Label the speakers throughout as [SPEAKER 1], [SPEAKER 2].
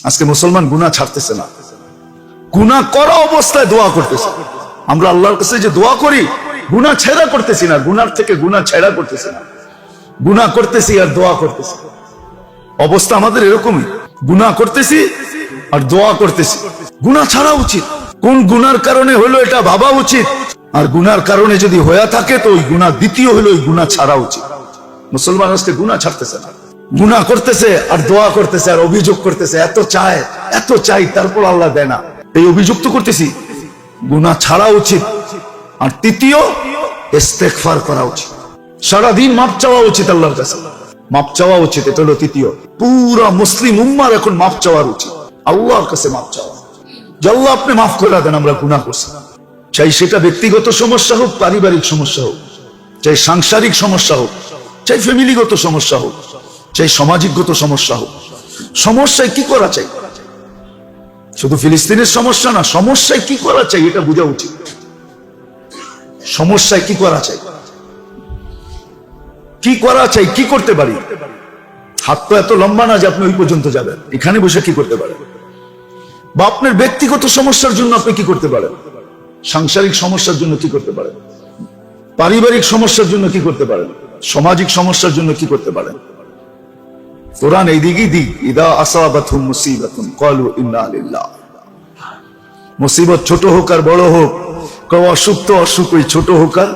[SPEAKER 1] আজকে মুসলমান গুনাহ ছাড়তেছে না, গুনাহ করা অবস্থায় দোয়া করতেছে। আমরা আল্লাহর কাছে যে দোয়া করি, গুনাহ ছেড়া করতেছি না, গুনার থেকে গুনাহ ছেড়া করতেছি না, গুনাহ করতেছি আর দোয়া করতেছি। অবস্থা আমাদের এরকমই, গুনাহ করতেছি আর দোয়া করতেছি। গুনাহ ছাড়া উচিত, কোন গুনার কারণে হলো এটা ভাবা উচিত, আর গুনার কারণে যদি হয়ে থাকে তো ওই গুনাহ দ্বিতীয় হলো ওই গুনাহ ছাড়া উচিত। মুসলমান আজকে গুনাহ ছাড়তেছে না, গুনাহ করতেছে আর দোয়া করতেছে আর অভিযোগ করতেছে, এত চাই তারপর আল্লাহ দেয় না। এই অভিযোগ তো করতেছি, গুনাহ ছাড়া উচিত। আর তৃতীয়, ইস্তেগফার করা উচিত, সারাদিন মাপ চাওয়া উচিত, আল্লাহর কাছে মাপ চাওয়া উচিত। এটা হলো তৃতীয়। পুরা মুসলিম উম্মার এখন মাপ চাওয়ার উচিত, আল্লাহর কাছে মাপ চাওয়া, যে আল্লাহ আপনি মাফ করে দেন, আমরা গুনাহ করছি। চাই সেটা ব্যক্তিগত সমস্যা হোক, পারিবারিক সমস্যা হোক, চাই সাংসারিক সমস্যা হোক, চাই ফ্যামিলিগত সমস্যা হোক, চাই সামাজিকগত সমস্যা হোক। সমস্যায় কি করা চাই? শুধু ফিলিস্তিনের সমস্যা না, সমস্যায় কি করা চাই এটা বোঝা উচিত। সমস্যায় কি করা চাই, কি করা চাই, কি করতে পারি। হাত তো এত লম্বা না যে আপনি ওই পর্যন্ত যাবেন, এখানে বসে কি করতে পারেন, বা আপনার ব্যক্তিগত সমস্যার জন্য আপনি কি করতে পারেন, সাংসারিক সমস্যার জন্য কি করতে পারেন, পারিবারিক সমস্যার জন্য কি করতে পারেন, সামাজিক সমস্যার জন্য কি করতে পারেন। কোরআন এই দিকই দিক, ইদা আসাবাতহুম মুসিবাতুন ক্বালু ইন্না লিল্লাহ। মুসিবত ছোট হোক আর বড় হোক, কেউ অসুখ তো অসুখ, ওই ছোট হোক আর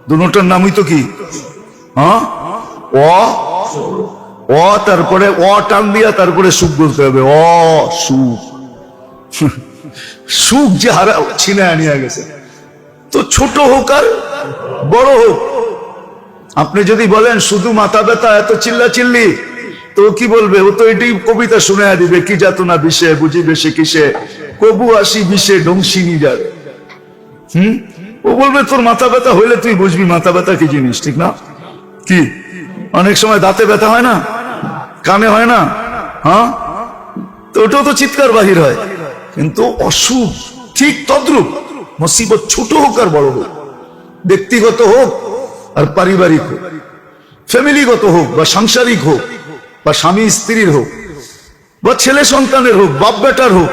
[SPEAKER 1] দুটোটার নামই তো কি, হ্যাঁ, অ তারপরে অ টান দিয়া তারপরে সুখ বলতে হবে। সুখ, সুখ যে হারা ছিনায় নিয়ে গেছে। তো ছোট হোক আর বড় হোক, আপনি যদি বলেন শুধু মাথা ব্যথা, এত চিল্লা চিল্লি, তো কি বলবে? ও তো এটাই কবিতা শুনে দিবে, কি যাতনা বিষে বুঝিবে সে কিসে, কবু আসি বিষে ডংসিনি যার। ও বলবে তোর মাথা ব্যথা হইলে তুই বুঝবি মাথা ব্যথা কি জিনিস, ঠিক না? কি অনেক সময় দাঁতে ব্যথা হয় না, কানে হয় না, হ্যাঁ, তো ওটাও তো চিৎকার বাহির হয়। কিন্তু অসুখ ঠিক তদ্রূপ। মুসিবত ছোট হোক আর বড় হোক, ব্যক্তিগত হোক আর পারিবারিক হোক, ফ্যামিলিগত হোক বা সাংসারিক হোক, বা স্বামী স্ত্রীর হোক, বা ছেলে সন্তানের হোক, বাপ বেটার হোক,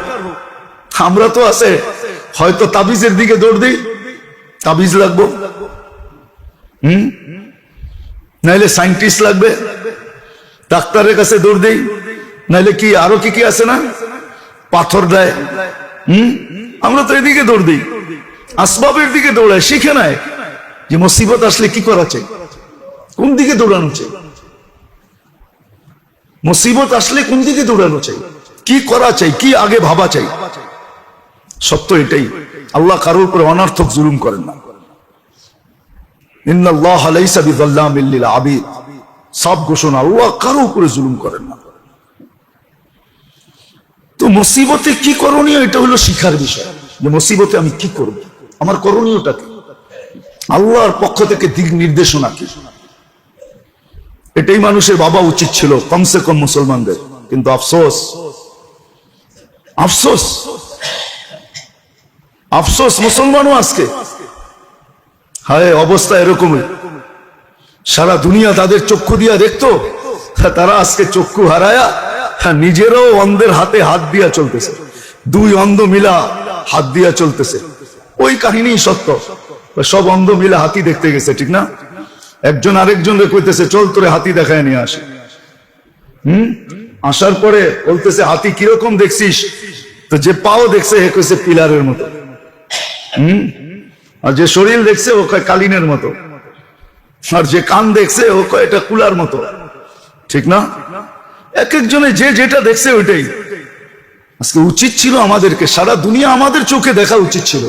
[SPEAKER 1] আমরা তো আছে হয়তো তাবিজের দিকে দৌড় দিই, তাবিজ লাগবো, নাইলে সায়েন্টিস্ট লাগবে, ডাক্তারের কাছে দৌড় দিই, নাইলে কি আরো কি কি আছে না, পাথর দেয়। আমরা তো এদিকে দৌড় দিই, আসবাবের দিকে দৌড়ায়, শিখে নেয় যে মুসিবত আসলে কি করা চাই, কোন দিকে দৌড়ানো চাই, মুসিবত আসলে কোন দিকে দৌড়ানো চাই, কি করা চাই, কি আগে ভাবা চাই। সত্য এটাই, আল্লাহ কারোর উপরে অনার্থক জুলুম করেন না। ইন্নাল্লাহা লাইসা বিযাল্লামিল লিল আবিদ, সব ঘোষণা, আল্লাহ কারো উপরে জুলুম করেন না। তো মুসিবতে কি করণীয়, এটা হলো শিখার বিষয়, যে মুসিবতে আমি কি করব, আমার করণীয়টা কি, আল্লাহর পক্ষ থেকে দিক নির্দেশনা কি, এটাই মানুষের ভাবা উচিত ছিল, কমসে কম মুসলমানদের। কিন্তু আফসোস, আফসোস, আফসোস, মুসলমানও আজকে হায় অবস্থা এরকমই। সারা দুনিয়া তাদের চক্ষু দিয়া দেখতো, তারা আজকে চক্ষু হারায়া নিজেরাও অন্ধের হাতে হাত দিয়া চলতেছে, দুই অন্ধ মিলা হাত দিয়া চলতেছে। ওই কাহিনী সত্য, সব অন্ধ মিলা হাতি দেখতে গেছে, ঠিক না? একজন আরেকজনকে কইতেছে চল তোরে হাতি দেখায় নিয়ে আসে। আসার পরে বলতেছে হাতি কিরকম দেখছিস? তো যে পাও দেখছে হে কইছে পিলারের মতো, আর যে শরীর দেখছে ও কয় কালিনের মতো, আর যে কান দেখছে ও কয় এটা কুলার মতো, ঠিক না? এক একজনে যে যেটা দেখছে ওইটাই। আজকে উচিত ছিল আমাদেরকে সারা দুনিয়া আমাদের চোখে দেখা উচিত ছিল,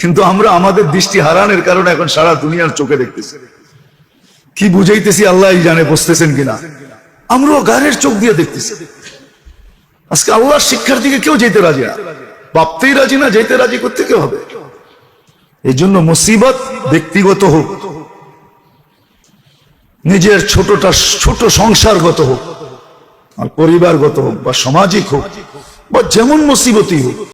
[SPEAKER 1] কিন্তু আমরা আমাদের দৃষ্টি হারানোর কারণে এখন সারা দুনিয়ার চোখে দেখতেছি। কি বুঝাইতেছি আল্লাহ জানে, বুঝতেছেন কিনা? আমরাও গায়ের চোখ দিয়ে দেখতেছি। আজকে আল্লাহর শিক্ষার দিকে কেউ যেতে রাজি না, ভাবতেই রাজি না, যেতে রাজি করতে কেউ হবে। এই জন্য মুসিবত ব্যক্তিগত হোক, নিজের ছোট সংসারগত হোক, আর পরিবারগত হোক, বা সামাজিক হোক, বা যেমন মুসিবতই হোক,